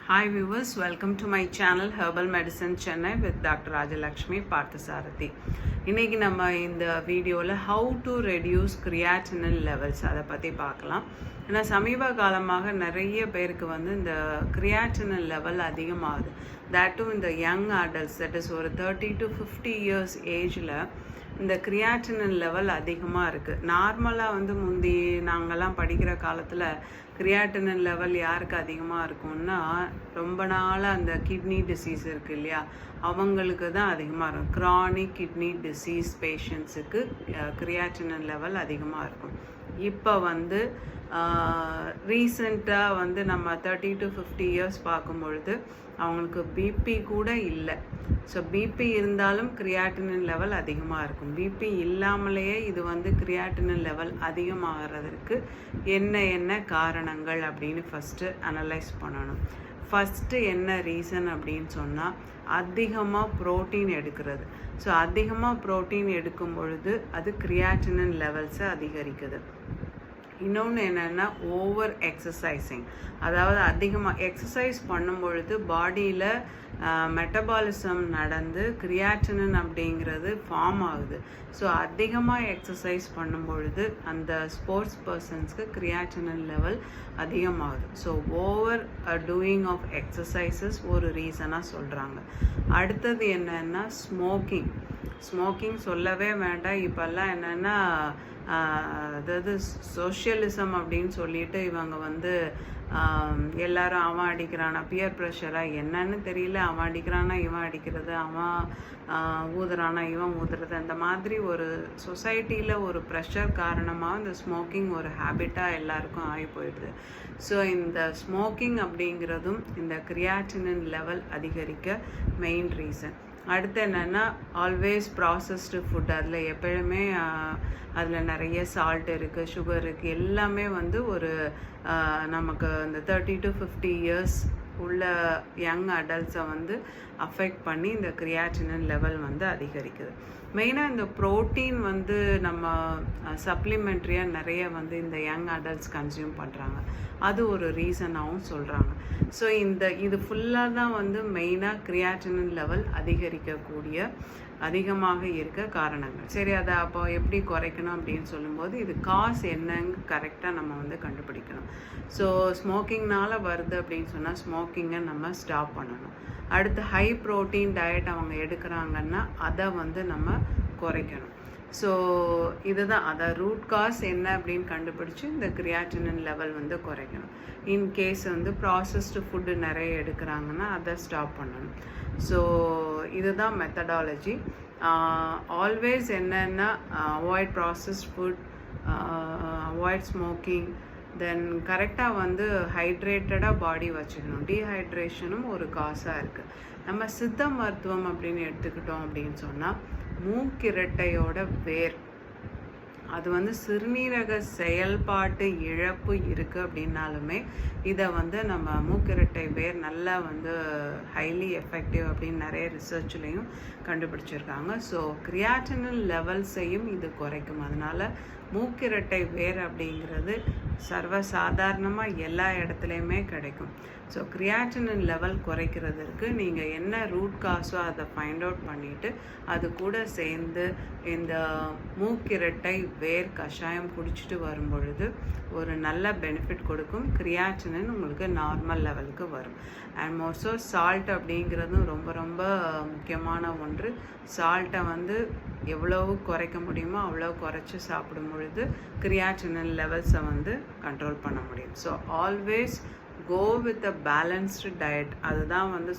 Hi viewers, welcome to my channel Herbal Medicine Chennai with Dr. Rajalakshmi Parthasarathi. இன்னைக்கு நம்ம இந்த வீடியோவில் how to reduce creatinine levels அதை பற்றி பார்க்கலாம். ஏன்னா சமீப காலமாக நிறைய பேருக்கு வந்து இந்த creatinine level அதிகமாகுது. That too இந்த young adults, that is ஒரு 30 to 50 years ஏஜில் இந்த கிரியாட்டினின் லெவல் அதிகமாக இருக்குது. நார்மலாக வந்து முந்தி நாங்கள்லாம் படிக்கிற காலத்தில் கிரியாட்டினின் லெவல் யாருக்கு அதிகமாக இருக்கும்னா ரொம்ப நாளாக அந்த கிட்னி டிசீஸ் இருக்குது இல்லையா, அவங்களுக்கு தான் அதிகமாக இருக்கும். க்ரானிக் கிட்னி டிசீஸ் பேஷண்ட்ஸுக்கு கிரியாட்டினின் லெவல் அதிகமாக இருக்கும். இப்போ வந்து ரீசெண்டாக வந்து நம்ம 30 to 50 இயர்ஸ் பார்க்கும்பொழுது அவங்களுக்கு பிபி கூட இல்லை. ஸோ பிபி இருந்தாலும் கிரியாட்டினின் லெவல் அதிகமாக இருக்கும். பிபி இல்லாமலேயே இது வந்து கிரியாட்டினின் லெவல் அதிகமாகிறதுக்கு என்ன காரணங்கள் அப்படின்னு ஃபஸ்ட்டு அனலைஸ் பண்ணணும். ஃபஸ்ட்டு என்ன ரீசன் அப்படின்னு சொன்னால் அதிகமாக ப்ரோட்டீன் எடுக்கிறது. ஸோ அதிகமாக ப்ரோட்டீன் எடுக்கும் பொழுது அது கிரியாட்டினின் லெவல்ஸை அதிகரிக்குது. இன்னொன்று என்னென்னா ஓவர் எக்ஸசைசிங், அதாவது அதிகமாக எக்ஸசைஸ் பண்ணும் பொழுது பாடியில் மெட்டபாலிசம் நடந்து கிரியாட்டினின் அப்படிங்கிறது ஃபார்ம் ஆகுது. ஸோ அதிகமாக எக்ஸசைஸ் பண்ணும் பொழுது அந்த ஸ்போர்ட்ஸ் பர்சன்ஸ்க்கு கிரியாட்டினின் லெவல் அதிகமாகுது. So over doing of exercises ஒரு ரீசனாக சொல்கிறாங்க. அடுத்தது என்னென்னா ஸ்மோக்கிங் சொல்லவே வேண்டாம். இப்போல்லாம் என்னென்னா அதாவது சோஷியலிசம் அப்படின்னு சொல்லிட்டு இவங்க வந்து எல்லாரும் அவன் அடிக்கிறானா, பியர் ப்ரெஷராக என்னன்னு தெரியல, அவன் அடிக்கிறானா இவன் அடிக்கிறது, அவன் ஊதுறானா இவன் ஊதுறது, அந்த மாதிரி ஒரு சொசைட்டியில் ஒரு ப்ரெஷர் காரணமாக இந்த ஸ்மோக்கிங் ஒரு ஹேபிட்டாக எல்லாருக்கும் ஆகி போயிடுது. ஸோ இந்த ஸ்மோக்கிங் அப்படிங்கிறதும் இந்த கிரியாட்டினின் லெவல் அதிகரிக்க மெயின் ரீசன். அடுத்து என்னென்னா ஆல்வேஸ் ப்ராசஸ்டு ஃபுட், அதில் எப்பயுமே அதில் நிறைய சால்ட் இருக்குது, சுகர் இருக்குது, எல்லாமே வந்து ஒரு நமக்கு இந்த 30 to 50 இயர்ஸ் உள்ள யங் அடல்ட்ஸை வந்து அஃபெக்ட் பண்ணி இந்த கிரியாட்டினின் லெவல் வந்து அதிகரிக்குது. மெயினாக இந்த ப்ரோட்டீன் வந்து நம்ம சப்ளிமெண்ட்ரியாக நிறைய வந்து இந்த யங் அடல்ட்ஸ் கன்சியூம் பண்ணுறாங்க, அது ஒரு ரீசனாகவும் சொல்கிறாங்க. ஸோ இது ஃபுல்லாக தான் வந்து மெயினாக கிரியாட்டினின் லெவல் அதிகமாக இருக்க காரணங்கள். சரி, அதை அப்போ எப்படி குறைக்கணும் அப்படின்னு சொல்லும்போது இது காசு என்னங்க கரெக்டாக நம்ம வந்து கண்டுபிடிக்கணும். ஸோ ஸ்மோக்கிங்னால் வருது அப்படின்னு சொன்னால் ஸ்மோக்கிங்கை நம்ம ஸ்டாப் பண்ணணும். அடுத்து ஹை ப்ரோட்டீன் டயட் அவங்க எடுக்கிறாங்கன்னா அதை வந்து நம்ம குறைக்கணும். ஸோ இதுதான் அதை ரூட் காஸ் என்ன அப்படின்னு கண்டுபிடிச்சி இந்த கிரியாட்டினின் லெவல் வந்து குறைக்கணும். இன்கேஸ் வந்து ப்ராசஸ்டு ஃபுட்டு நிறைய எடுக்கிறாங்கன்னா அதை ஸ்டாப் பண்ணணும். ஸோ இதுதான் மெத்தடாலஜி. ஆல்வேஸ் என்னென்னா avoid processed food, avoid smoking, then கரெக்டாக வந்து ஹைட்ரேட்டடாக பாடி வச்சுக்கணும். டீஹைட்ரேஷனும் ஒரு காசாக இருக்குது. நம்ம சித்த மருத்துவம் அப்படின்னு எடுத்துக்கிட்டோம் அப்படின்னு சொன்னால் மூக்கிரட்டையோட வேர், அது வந்து சிறுநீரக செயல்பாட்டு இழப்பு இருக்குது அப்படின்னாலுமே இதை வந்து நம்ம மூக்கிரட்டை வேர் நல்லா வந்து ஹைலி எஃபெக்டிவ் அப்படின்னு நிறைய ரிசர்ச்லேயும் கண்டுபிடிச்சிருக்காங்க. ஸோ கிரியாட்டினின் லெவல்ஸையும் இது குறைக்கும். அதனால் மூக்கிரட்டை வேர் அப்படிங்கிறது சர்வசாதாரணமாக எல்லா இடத்துலையுமே கிடைக்கும். ஸோ கிரியாட்டினின் லெவல் குறைக்கிறதுக்கு நீங்கள் என்ன ரூட் காஸோ அதை ஃபைண்ட் அவுட் பண்ணிவிட்டு அது கூட சேர்ந்து இந்த மூக்கிரட்டை வேர் கஷாயம் குடிச்சிட்டு வரும் பொழுது ஒரு நல்ல பெனிஃபிட் கொடுக்கும். கிரியாட்டினின் உங்களுக்கு நார்மல் லெவலுக்கு வரும். அண்ட் மோஸ்டோ சால்ட் அப்படிங்கிறதும் ரொம்ப ரொம்ப முக்கியமான ஒன்று. சால்ட்டை வந்து எவ்வளவு குறைக்க முடியுமோ அவ்வளோ குறைச்சி சாப்பிடும் பொழுது கிரியாட்டினின் லெவல்ஸை வந்து கண்ட்ரோல் பண்ண முடியும். So always go with a balanced diet. அதுதான் வந்து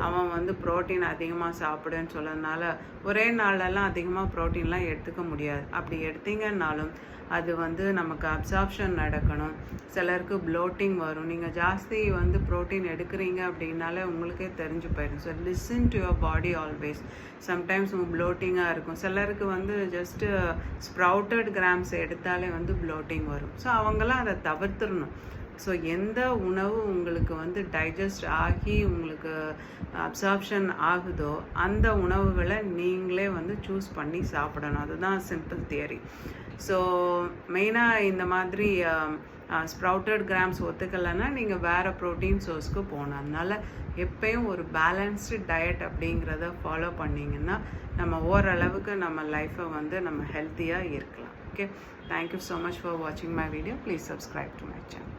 அவன் வந்து ப்ரோட்டீன் அதிகமாக சாப்பிடுன்னு சொல்லனால ஒரே நாளெல்லாம் அதிகமாக ப்ரோட்டீன்லாம் எடுத்துக்க முடியாது. அப்படி எடுத்தீங்கன்னாலும் அது வந்து நமக்கு அப்சார்ப்ஷன் நடக்கணும். சிலருக்கு ப்ளோட்டிங் வரும். நீங்கள் ஜாஸ்தி வந்து ப்ரோட்டீன் எடுக்கிறீங்க அப்படின்னாலே உங்களுக்கே தெரிஞ்சு போயிடும். So listen to your body always. Sometimes ப்ளோட்டிங்காக இருக்கும். சிலருக்கு வந்து ஜஸ்ட்டு ஸ்ப்ரவுட்டட் கிராம்ஸ் எடுத்தாலே வந்து ப்ளோட்டிங் வரும். ஸோ அவங்களாம் அதை தவிர்த்துடணும். ஸோ எந்த உணவு உங்களுக்கு வந்து டைஜஸ்ட் ஆகி உங்களுக்கு அப்சார்ப்ஷன் ஆகுதோ அந்த உணவுகளை நீங்களே வந்து சூஸ் பண்ணி சாப்பிடணும். அதுதான் சிம்பிள் தியரி. ஸோ மெயினாக இந்த மாதிரி ஸ்ப்ரவுட்டட் கிராம்ஸ் ஒத்துக்கலைன்னா நீங்கள் வேறு ப்ரோட்டீன் சோர்ஸ்க்கு போகணும். அதனால் எப்பயும் ஒரு பேலன்ஸ்டு டயட் அப்படிங்கிறத ஃபாலோ பண்ணிங்கன்னா நம்ம ஓரளவுக்கு நம்ம லைஃப்பை வந்து நம்ம ஹெல்த்தியாக இருக்கலாம். Okay, thank you so much for வாட்சிங் my video. Please subscribe to my channel.